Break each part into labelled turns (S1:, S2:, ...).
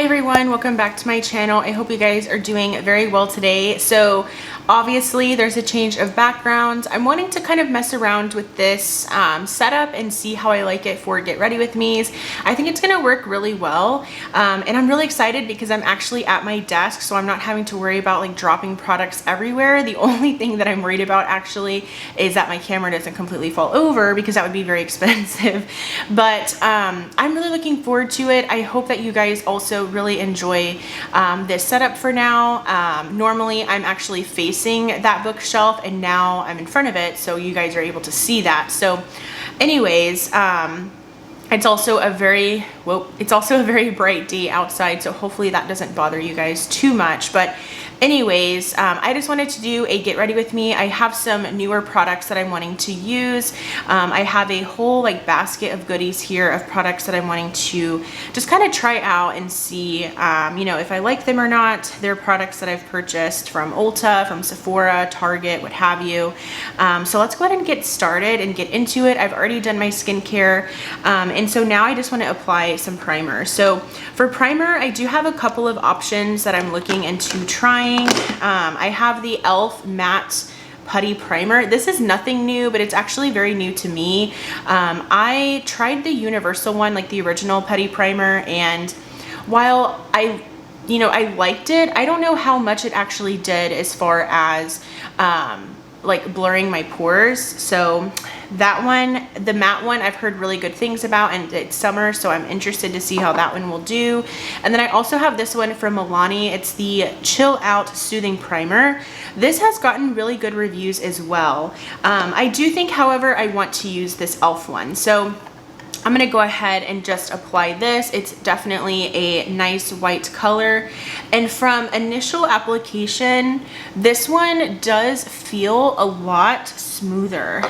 S1: Hi everyone, welcome back to my channel. I hope you guys are doing very well today. So obviously there's a change of background. I'm wanting to kind of mess around with this setup and see how I like it for get ready with me's. I think it's gonna work really well, and I'm really excited because I'm actually at my desk, so I'm not having to worry about like dropping products everywhere. The only thing that I'm worried about actually is that my camera doesn't completely fall over, because that would be very expensive. But I'm really looking forward to it. I hope that you guys also really enjoy this setup for now. Normally I'm actually facing that bookshelf, and now I'm in front of it, so you guys are able to see that. So anyways, it's also a very bright day outside, so hopefully that doesn't bother you guys too much. But anyways, I just wanted to do a get ready with me. I have some newer products that I'm wanting to use. I have a whole like basket of goodies here of products that I'm wanting to just kind of try out and see, you know, if I like them or not. They're products that I've purchased from Ulta, from Sephora, Target, what have you. So let's go ahead and get started and get into it. I've already done my skincare, and so now I just want to apply some primer. So for primer, I do have a couple of options that I'm looking into trying. I have the e.l.f. matte Putty Primer. This is nothing new, but it's actually very new to me. I tried the universal one, like the original Putty Primer, and while I liked it, I don't know how much it actually did as far as like blurring my pores. So that one, the matte one, I've heard really good things about, and it's summer, so I'm interested to see how that one will do. And then I also have this one from Milani. It's the Chill Out Soothing Primer. This has gotten really good reviews as well. I do think, however, I want to use this e.l.f. one. So I'm gonna go ahead and just apply this. It's definitely a nice white color. And from initial application, this one does feel a lot smoother,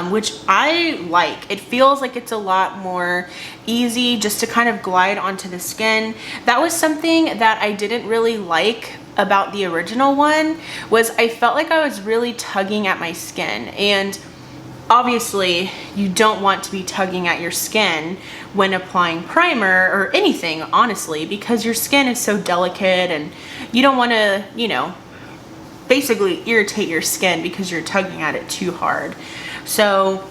S1: which I like. It feels like it's a lot more easy just to kind of glide onto the skin. That was something that I didn't really like about the original one, was I felt like I was really tugging at my skin. And obviously you don't want to be tugging at your skin when applying primer or anything, honestly, because your skin is so delicate and you don't want to, you know, basically irritate your skin because you're tugging at it too hard. So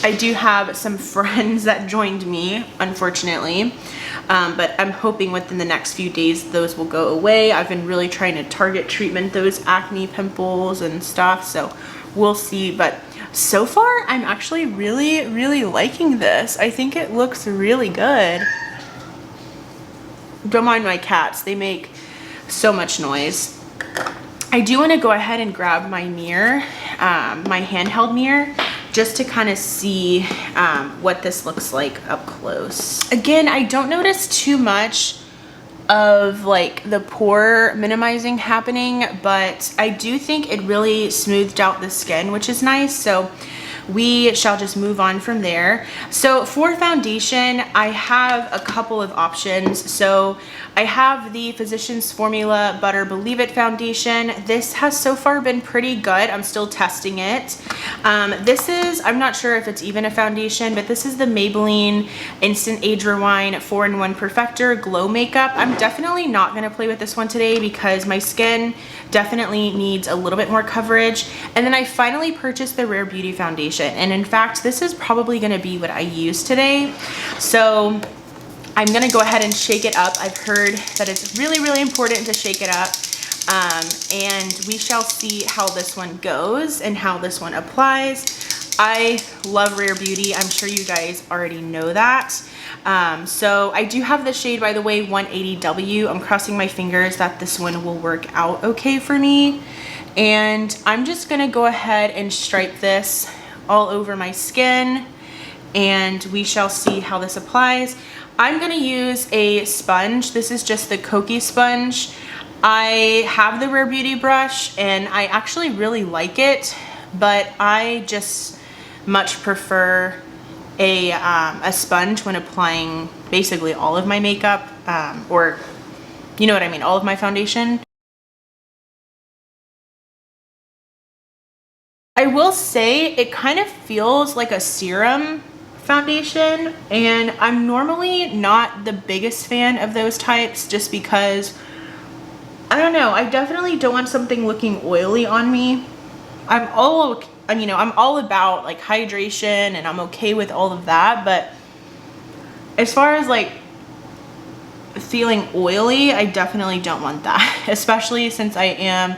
S1: I do have some friends that joined me, unfortunately, but I'm hoping within the next few days those will go away. I've been really trying to target treatment those acne pimples and stuff, so we'll see. But so far I'm actually really liking this. I think it looks really good. Don't mind my cats, they make so much noise. I do want to go ahead and grab my mirror, my handheld mirror, just to kind of see what this looks like up close. Again, I don't notice too much of like the pore minimizing happening, but I do think it really smoothed out the skin, which is nice. So we shall just move on from there. So for foundation, I have a couple of options. So I have the Physicians Formula Butter Believe It foundation. This has so far been pretty good. I'm still testing it. This is, I'm not sure if it's even a foundation, but this is the Maybelline Instant Age Rewind 4-in-1 Perfector Glow Makeup. I'm definitely not gonna play with this one today because my skin definitely needs a little bit more coverage. And then I finally purchased the Rare Beauty foundation. And in fact, this is probably gonna be what I use today. So I'm gonna go ahead and shake it up. I've heard that it's really important to shake it up. And we shall see how this one goes and how this one applies. I love Rare Beauty. I'm sure you guys already know that. So I do have the shade, by the way, 180W. I'm crossing my fingers that this one will work out okay for me. And I'm just gonna go ahead and stripe this all over my skin, and we shall see how this applies. I'm gonna use a sponge. This is just the Koki sponge. I have the Rare Beauty brush and I actually really like it, but I just much prefer a sponge when applying basically all of my makeup, or you know what I mean, all of my foundation. I will say it kind of feels like a serum foundation, and I'm normally not the biggest fan of those types just because, I don't know, I definitely don't want something looking oily on me. I'm all about like hydration, and I'm okay with all of that, but as far as like feeling oily, I definitely don't want that, especially since I am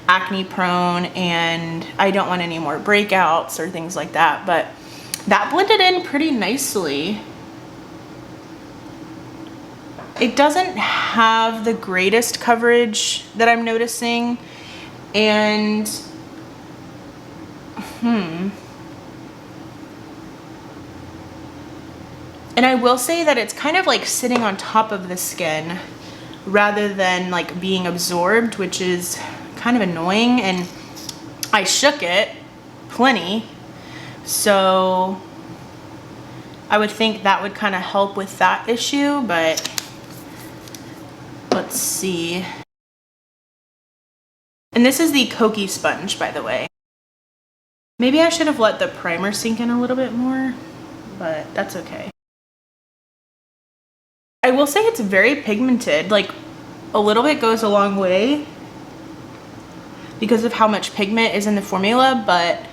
S1: acne prone and I don't want any more breakouts or things like that. But that blended in pretty nicely. It doesn't have the greatest coverage that I'm noticing, and and I will say that it's kind of like sitting on top of the skin rather than like being absorbed, which is kind of annoying. And I shook it plenty, so I would think that would kind of help with that issue, but let's see. And this is the Koki sponge, by the way. Maybe I should have let the primer sink in a little bit more, but that's okay. I will say it's very pigmented. Like, a little bit goes a long way because of how much pigment is in the formula, but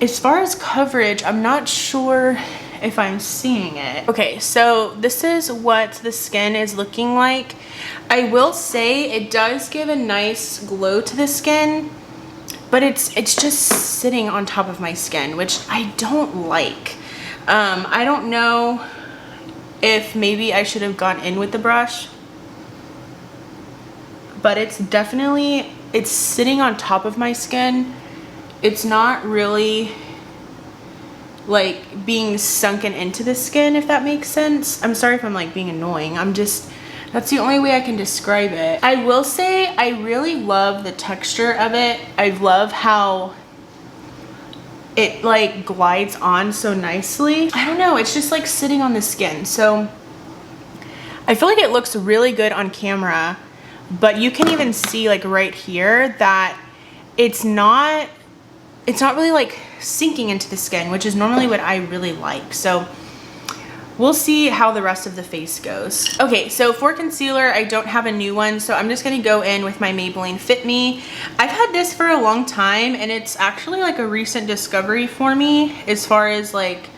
S1: as far as coverage, I'm not sure if I'm seeing it. Okay, so this is what the skin is looking like. I will say it does give a nice glow to the skin, but it's just sitting on top of my skin, which I don't like. I don't know if maybe I should have gone in with the brush, but it's sitting on top of my skin. It's not really like being sunken into the skin, if that makes sense. I'm sorry if I'm like being annoying. That's the only way I can describe it. I will say I really love the texture of it. I love how it like glides on so nicely. I don't know, it's just like sitting on the skin. So I feel like it looks really good on camera, but you can even see like right here that it's not really like sinking into the skin, which is normally what I really like. So we'll see how the rest of the face goes. Okay, so for concealer, I don't have a new one, so I'm just gonna go in with my Maybelline Fit Me. I've had this for a long time, and it's actually like a recent discovery for me as far as like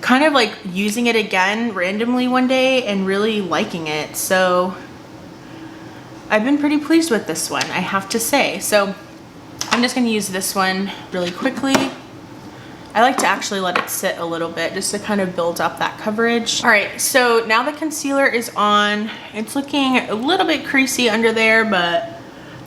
S1: kind of like using it again randomly one day and really liking it. So I've been pretty pleased with this one, I have to say. So I'm just gonna use this one really quickly. I like to actually let it sit a little bit just to kind of build up that coverage. All right, so now the concealer is on. It's looking a little bit creasy under there, but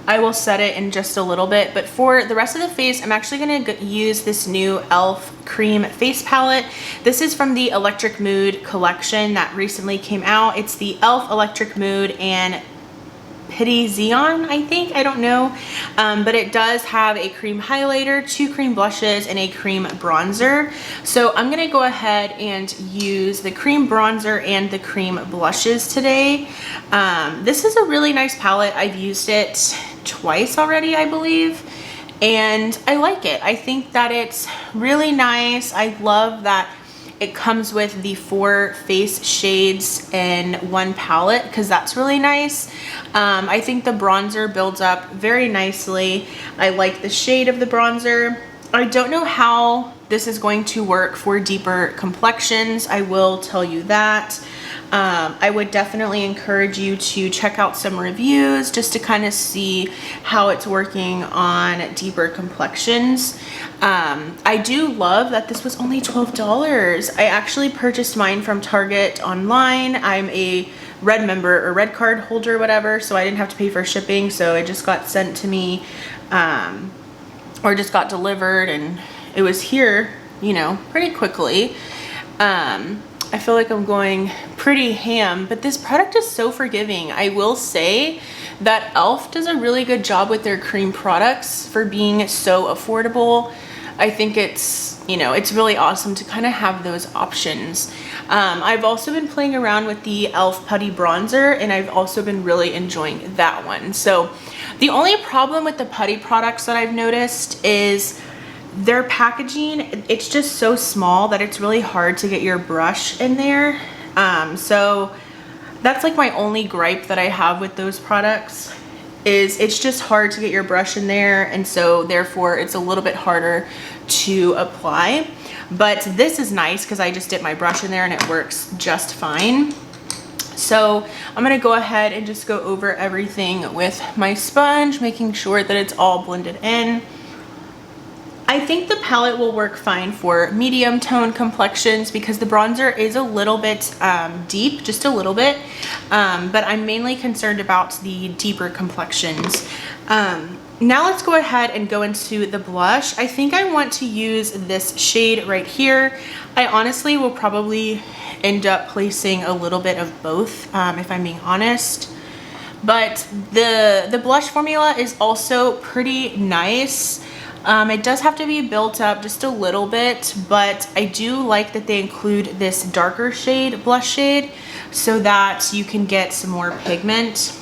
S1: I will set it in just a little bit. But for the rest of the face, I'm actually gonna use this new e.l.f. cream face palette. This is from the Electric Mood collection that recently came out. It's the e.l.f. Electric Mood and Putty Xeon, I think, I don't know, but it does have a cream highlighter, 2 cream blushes, and a cream bronzer. So I'm gonna go ahead and use the cream bronzer and the cream blushes today. This is a really nice palette. I've used it twice already, I believe, and I like it. I think that it's really nice. I love that it comes with the 4 face shades in one palette, because that's really nice. I think the bronzer builds up very nicely. I like the shade of the bronzer. I don't know how this is going to work for deeper complexions, I will tell you that. I would definitely encourage you to check out some reviews just to kind of see how it's working on deeper complexions. I do love that this was only $12. I actually purchased mine from Target online. I'm a Red member or Red card holder, whatever, so I didn't have to pay for shipping, so it just got sent to me, or just got delivered, and it was here, you know, pretty quickly. I feel like I'm going pretty ham, but this product is so forgiving. I will say that e.l.f. does a really good job with their cream products for being so affordable. I think it's, you know, it's really awesome to kind of have those options. I've also been playing around with the e.l.f. Putty Bronzer, and I've also been really enjoying that one. So the only problem with the putty products that I've noticed is their packaging, it's just so small that it's really hard to get your brush in there. So that's like my only gripe that I have with those products, is it's just hard to get your brush in there, and so therefore it's a little bit harder to apply. But this is nice because I just dip my brush in there and it works just fine. So I'm gonna go ahead and just go over everything with my sponge, making sure that it's all blended in. I think the palette will work fine for medium tone complexions because the bronzer is a little bit deep, just a little bit, but I'm mainly concerned about the deeper complexions. Now let's go ahead and go into the blush. I think I want to use this shade right here. I honestly will probably end up placing a little bit of both, if I'm being honest. But the blush formula is also pretty nice. It does have to be built up just a little bit, but I do like that they include this darker shade, blush shade, so that you can get some more pigment.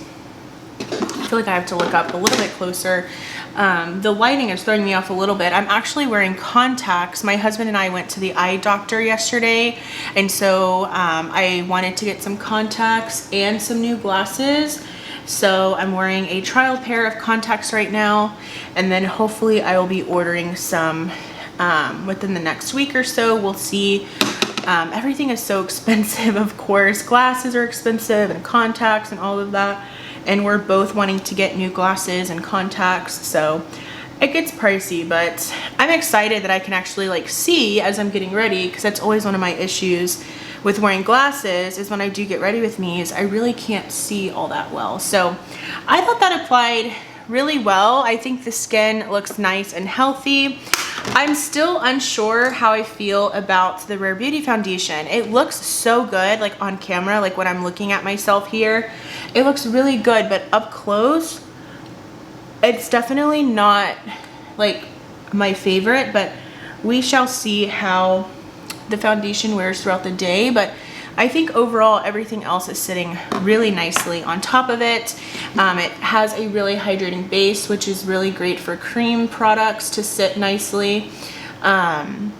S1: I feel like I have to look up a little bit closer. The lighting is throwing me off a little bit. I'm actually wearing contacts. My husband and I went to the eye doctor yesterday, and so I wanted to get some contacts and some new glasses. So I'm wearing a trial pair of contacts right now, and then hopefully I will be ordering some within the next week or so. We'll see. Everything is so expensive, of course. Glasses are expensive, and contacts and all of that. And we're both wanting to get new glasses and contacts, so it gets pricey, but I'm excited that I can actually like see as I'm getting ready, because that's always one of my issues with wearing glasses, is when I do get ready with me is I really can't see all that well. So I thought that applied really well. I think the skin looks nice and healthy. I'm still unsure how I feel about the Rare Beauty foundation. It looks so good, like on camera, like when I'm looking at myself here, it looks really good, but up close, it's definitely not like my favorite, but we shall see how the foundation wears throughout the day. But I think overall everything else is sitting really nicely on top of it. It has a really hydrating base, which is really great for cream products to sit nicely. So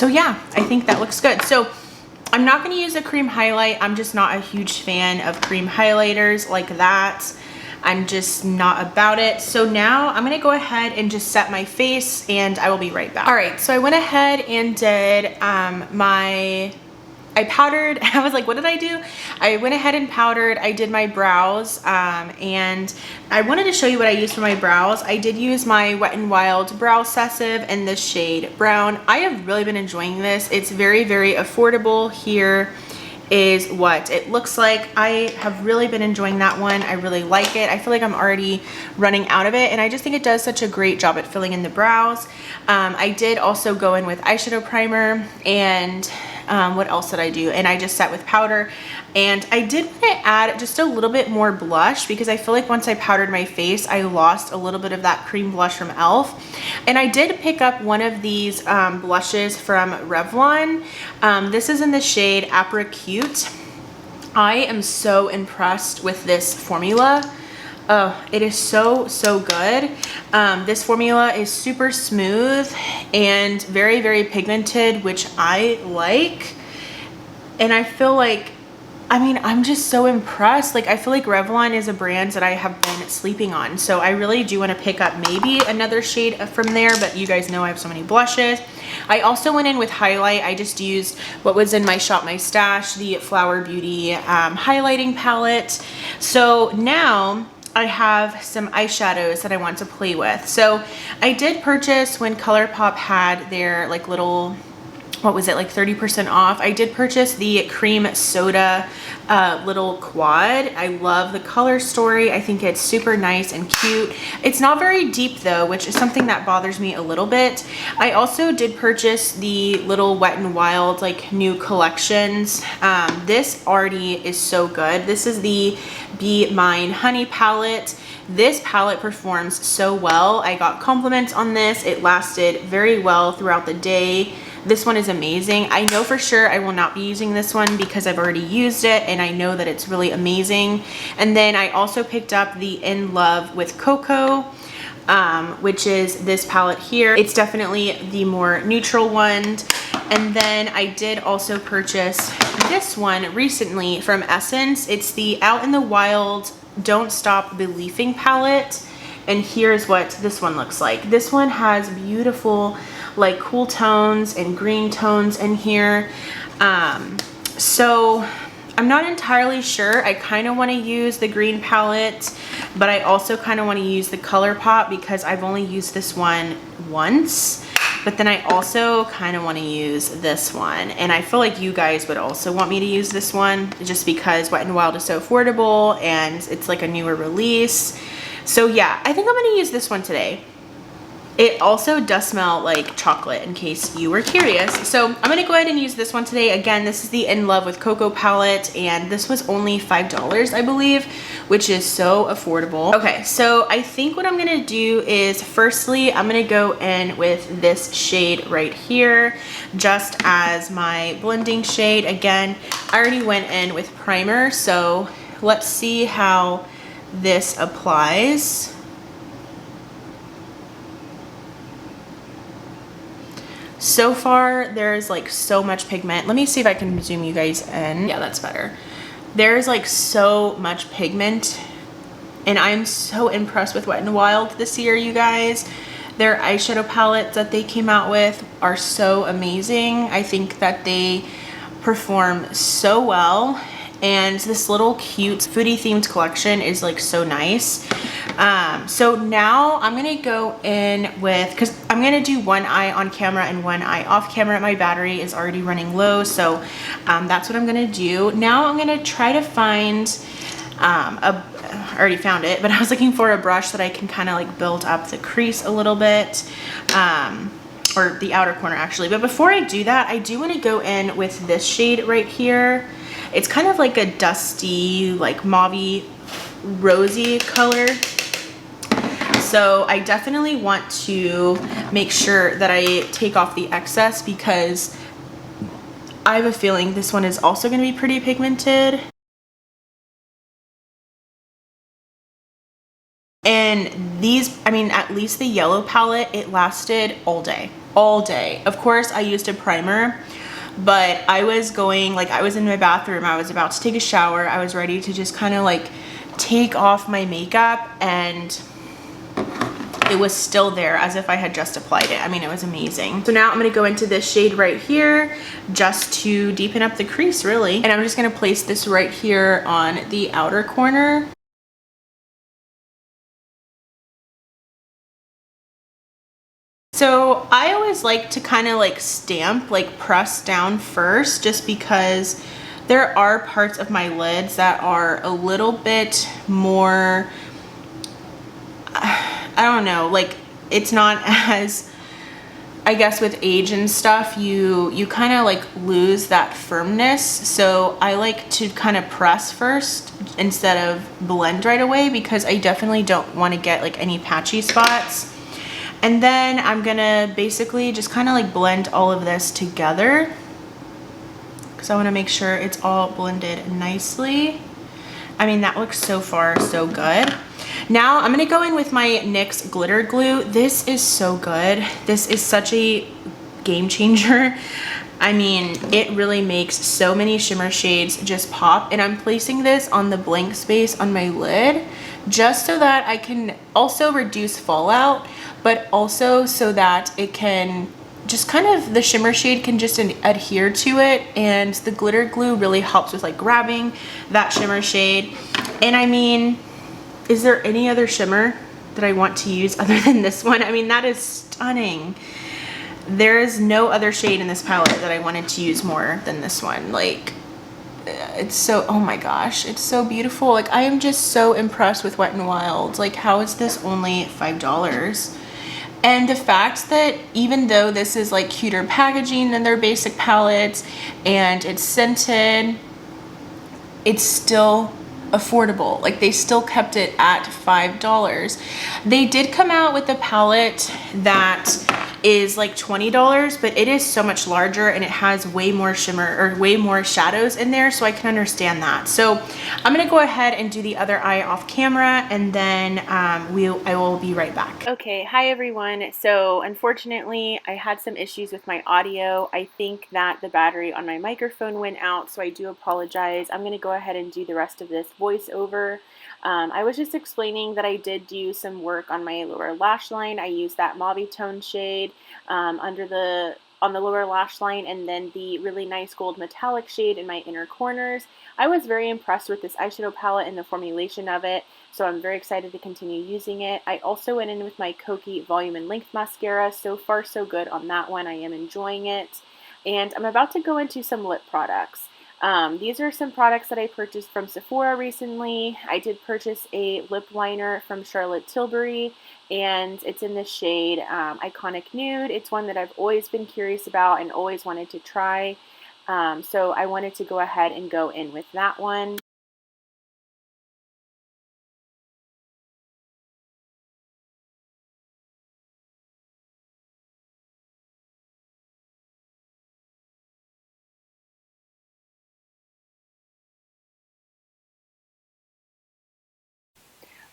S1: yeah, I think that looks good. So I'm not going to use a cream highlight. I'm just not a huge fan of cream highlighters like that. I'm just not about it. So now I'm going to go ahead and just set my face, and I will be right back. All right, so I went ahead and did I powdered. I was like, what did I do? I went ahead and powdered. I did my brows, and I wanted to show you what I used for my brows. I did use my Wet n Wild Brow Sessive in the shade Brown. I have really been enjoying this. It's very, very affordable. Here is what it looks like. I have really been enjoying that one. I really like it. I feel like I'm already running out of it, and I just think it does such a great job at filling in the brows. I did also go in with eyeshadow primer, and what else did I do? And I just set with powder, and I did want to add just a little bit more blush, because I feel like once I powdered my face, I lost a little bit of that cream blush from e.l.f. And I did pick up one of these blushes from Revlon. This is in the shade Apricot. I am so impressed with this formula. Oh, it is so, so good. This formula is super smooth and very, very pigmented, which I like. And I feel like, I mean, I'm just so impressed. Like, I feel like Revlon is a brand that I have been sleeping on. So I really do want to pick up maybe another shade from there, but you guys know I have so many blushes. I also went in with highlight. I just used what was in my Shop My Stash, the Flower Beauty highlighting palette. So now I have some eyeshadows that I want to play with. So I did purchase, when ColourPop had their like little, what was it, like 30% off, I did purchase the Cream Soda little quad. I love the color story. I think it's super nice and cute. It's not very deep though, which is something that bothers me a little bit. I also did purchase the little Wet n Wild like new collections. This already is so good. This is the Be Mine Honey palette. This palette performs so well. I got compliments on this. It lasted very well throughout the day. This one is amazing. I know for sure I will not be using this one because I've already used it, and I know that it's really amazing. And then I also picked up the In Love with Cocoa. which is this palette here. It's definitely the more neutral one. And then I did also purchase this one recently from Essence. It's the Out in the Wild Don't Stop Believing palette. And here's what this one looks like. This one has beautiful like cool tones and green tones in here. So I'm not entirely sure. I kind of want to use the green palette, but I also kind of want to use the ColourPop because I've only used this one once. But then I also kind of want to use this one. And I feel like you guys would also want me to use this one just because Wet n Wild is so affordable and it's like a newer release. So yeah, I think I'm going to use this one today. It also does smell like chocolate in case you were curious. So I'm going to go ahead and use this one today. Again, this is the In Love with Cocoa palette and this was only $5, I believe, which is so affordable. Okay, so I think what I'm going to do is firstly, I'm going to go in with this shade right here just as my blending shade. Again, I already went in with primer, so let's see how this applies. So far, there's like so much pigment. Let me see if I can zoom you guys in. Yeah, that's better. There's like so much pigment and I'm so impressed with Wet n Wild this year, you guys. Their eyeshadow palettes that they came out with are so amazing. I think that they perform so well. And this little cute foodie themed collection is like so nice. So now I'm gonna go in with, because I'm gonna do one eye on camera and one eye off camera. My battery is already running low, so that's what I'm gonna do. Now I'm gonna try to find I already found it, but I was looking for a brush that I can kind of like build up the crease a little bit, or the outer corner actually. But before I do that, I do want to go in with this shade right here. It's kind of like a dusty, like mauve-y, rosy color. So I definitely want to make sure that I take off the excess because I have a feeling this one is also going to be pretty pigmented. And these, I mean, at least the yellow palette, it lasted all day, all day. Of course, I used a primer, but I was going, like I was in my bathroom, I was about to take a shower, I was ready to just kind of like take off my makeup and it was still there as if I had just applied it. I mean, it was amazing. So now I'm gonna go into this shade right here just to deepen up the crease really. And I'm just gonna place this right here on the outer corner. So I always like to kind of like stamp, like press down first, just because there are parts of my lids that are a little bit more, I don't know, like it's not as, I guess with age and stuff, you kind of like lose that firmness. So I like to kind of press first instead of blend right away because I definitely don't want to get like any patchy spots. And then I'm gonna basically just kind of like blend all of this together because I want to make sure it's all blended nicely. I mean, that looks so far so good. Now I'm gonna go in with my NYX Glitter Glue. This is so good. This is such a game changer. I mean, it really makes so many shimmer shades just pop. And I'm placing this on the blank space on my lid just so that I can also reduce fallout, but also so that it can just kind of, the shimmer shade can just adhere to it, and the glitter glue really helps with like grabbing that shimmer shade. And I mean, is there any other shimmer that I want to use other than this one? I mean, that is stunning. There is no other shade in this palette that I wanted to use more than this one. Like, it's so, oh my gosh, it's so beautiful. Like, I am just so impressed with Wet n Wild. Like, how is this only $5? And the fact that even though this is like cuter packaging than their basic palettes and it's scented, it's still affordable. Like, they still kept it at $5. They did come out with a palette that is like $20, but it is so much larger and it has way more shimmer or way more shadows in there, so I can understand that. So I'm gonna go ahead and do the other eye off camera, and then I will be right back. Okay, hi everyone. So unfortunately, I had some issues with my audio. I think that the battery on my microphone went out, so I do apologize. I'm gonna go ahead and do the rest of this voiceover. I was just explaining that I did do some work on my lower lash line. I used that mauve tone shade on the lower lash line, and then the really nice gold metallic shade in my inner corners. I was very impressed with this eyeshadow palette and the formulation of it, so I'm very excited to continue using it. I also went in with my Kokie Volume and Length Mascara. So far, so good on that one. I am enjoying it. And I'm about to go into some lip products. These are some products that I purchased from Sephora recently. I did purchase a lip liner from Charlotte Tilbury, and it's in the shade Iconic Nude. It's one that I've always been curious about and always wanted to try. So I wanted to go ahead and go in with that one.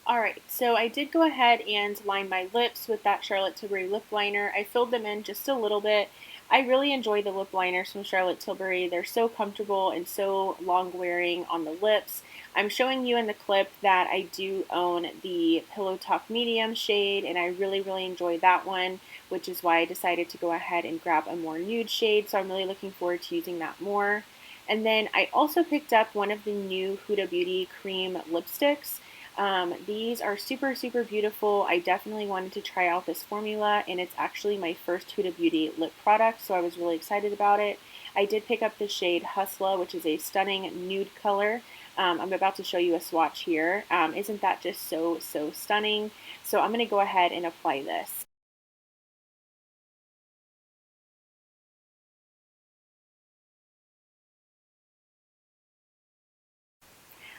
S1: Alright, so I did go ahead and line my lips with that Charlotte Tilbury lip liner. I filled them in just a little bit. I really enjoy the lip liners from Charlotte Tilbury. They're so comfortable and so long wearing on the lips. I'm showing you in the clip that I do own the Pillow Talk Medium shade, and I really, really enjoy that one, which is why I decided to go ahead and grab a more nude shade, so I'm really looking forward to using that more. And then I also picked up one of the new Huda Beauty cream lipsticks. These are super, super beautiful. I definitely wanted to try out this formula, and it's actually my first Huda Beauty lip product, so I was really excited about it. I did pick up the shade Hustla, which is a stunning nude color. I'm about to show you a swatch here. Isn't that just so, so stunning? So I'm going to go ahead and apply this.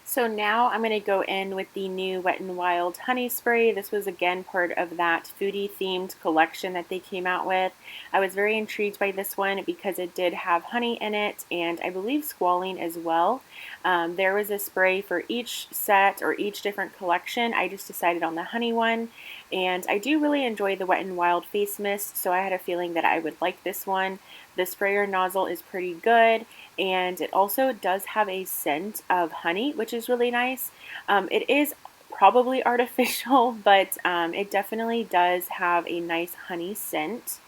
S1: So now I'm going to go in with the new Wet n Wild Honey Spray. This was again part of that foodie themed collection that they came out with. I was very intrigued by this one because it did have honey in it, and I believe squalene as well. There was a spray for each set or each different collection. I just decided on the honey one, and I do really enjoy the Wet n Wild face mist, so I had a feeling that I would like this one. The sprayer nozzle is pretty good, and it also does have a scent of honey, which is really nice. It is probably artificial, but it definitely does have a nice honey scent.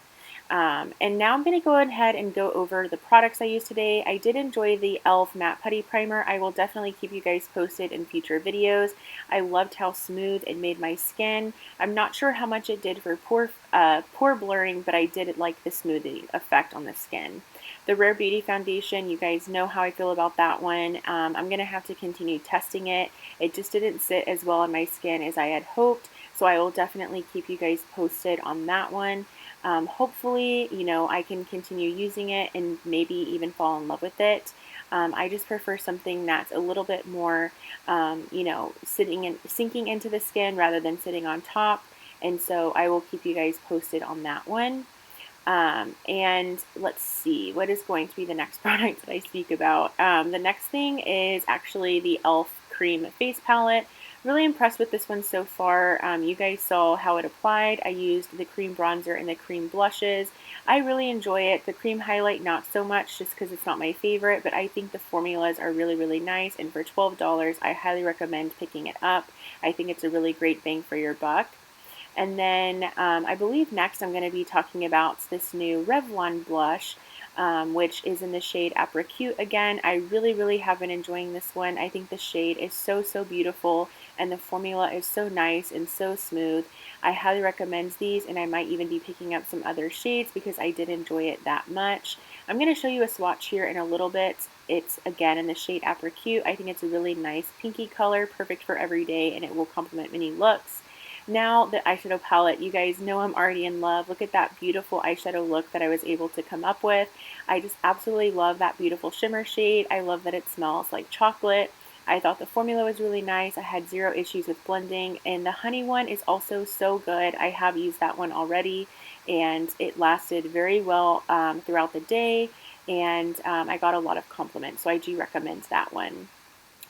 S1: And now I'm going to go ahead and go over the products I used today. I did enjoy the e.l.f. Matte Putty Primer. I will definitely keep you guys posted in future videos. I loved how smooth it made my skin. I'm not sure how much it did for pore blurring, but I did like the smoothing effect on the skin. The Rare Beauty Foundation, you guys know how I feel about that one. I'm going to have to continue testing it. It just didn't sit as well on my skin as I had hoped, so I will definitely keep you guys posted on that one. Hopefully, you know, I can continue using it and maybe even fall in love with it. I just prefer something that's a little bit more, you know, sinking into the skin rather than sitting on top. And so I will keep you guys posted on that one. And let's see, what is going to be the next product that I speak about? The next thing is actually the e.l.f. Cream Face Palette. Really impressed with this one so far. You guys saw how it applied. I used the cream bronzer and the cream blushes. I really enjoy it. The cream highlight not so much, just because it's not my favorite, but I think the formulas are really, really nice, and for $12 I highly recommend picking it up. I think it's a really great bang for your buck. And then I believe next I'm going to be talking about this new Revlon Blush, which is in the shade Apricot again. I really, really have been enjoying this one. I think the shade is so, so beautiful, and the formula is so nice and so smooth. I highly recommend these, and I might even be picking up some other shades because I did enjoy it that much. I'm going to show you a swatch here in a little bit. It's again in the shade Apricot. I think it's a really nice pinky color, perfect for every day, and it will complement many looks. Now the eyeshadow palette, you guys know I'm already in love. Look at that beautiful eyeshadow look that I was able to come up with. I just absolutely love that beautiful shimmer shade. I love that it smells like chocolate. I thought the formula was really nice. I had zero issues with blending, and the honey one is also so good. I have used that one already, and it lasted very well throughout the day, and I got a lot of compliments, so I do recommend that one.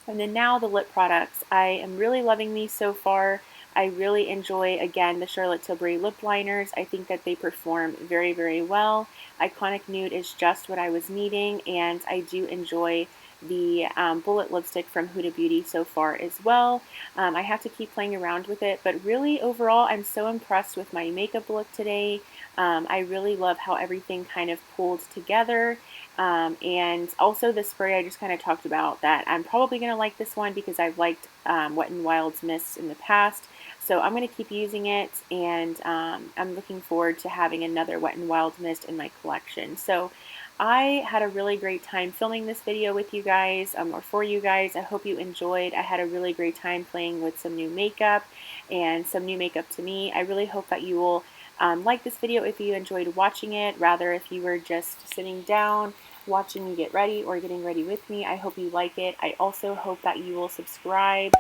S1: And then now the lip products. I am really loving these so far. I really enjoy, again, the Charlotte Tilbury lip liners. I think that they perform very, very well. Iconic Nude is just what I was needing, and I do enjoy the Bullet lipstick from Huda Beauty so far as well. I have to keep playing around with it, but really overall I'm so impressed with my makeup look today. I really love how everything kind of pulled together. And also the spray I just kind of talked about, that I'm probably going to like this one because I've liked Wet n Wild's mist in the past. So I'm going to keep using it, and I'm looking forward to having another Wet n Wild mist in my collection. So I had a really great time filming this video with you guys, or for you guys. I hope you enjoyed. I had a really great time playing with some new makeup and some new makeup to me. I really hope that you will like this video if you enjoyed watching it, rather if you were just sitting down watching me get ready or getting ready with me. I hope you like it. I also hope that you will subscribe.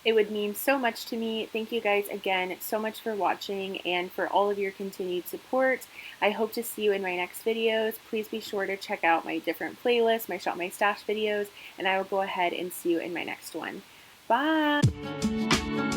S1: It would mean so much to me. Thank you guys again so much for watching and for all of your continued support. I hope to see you in my next videos. Please be sure to check out my different playlists, my Shop My Stash videos, and I will go ahead and see you in my next one. Bye!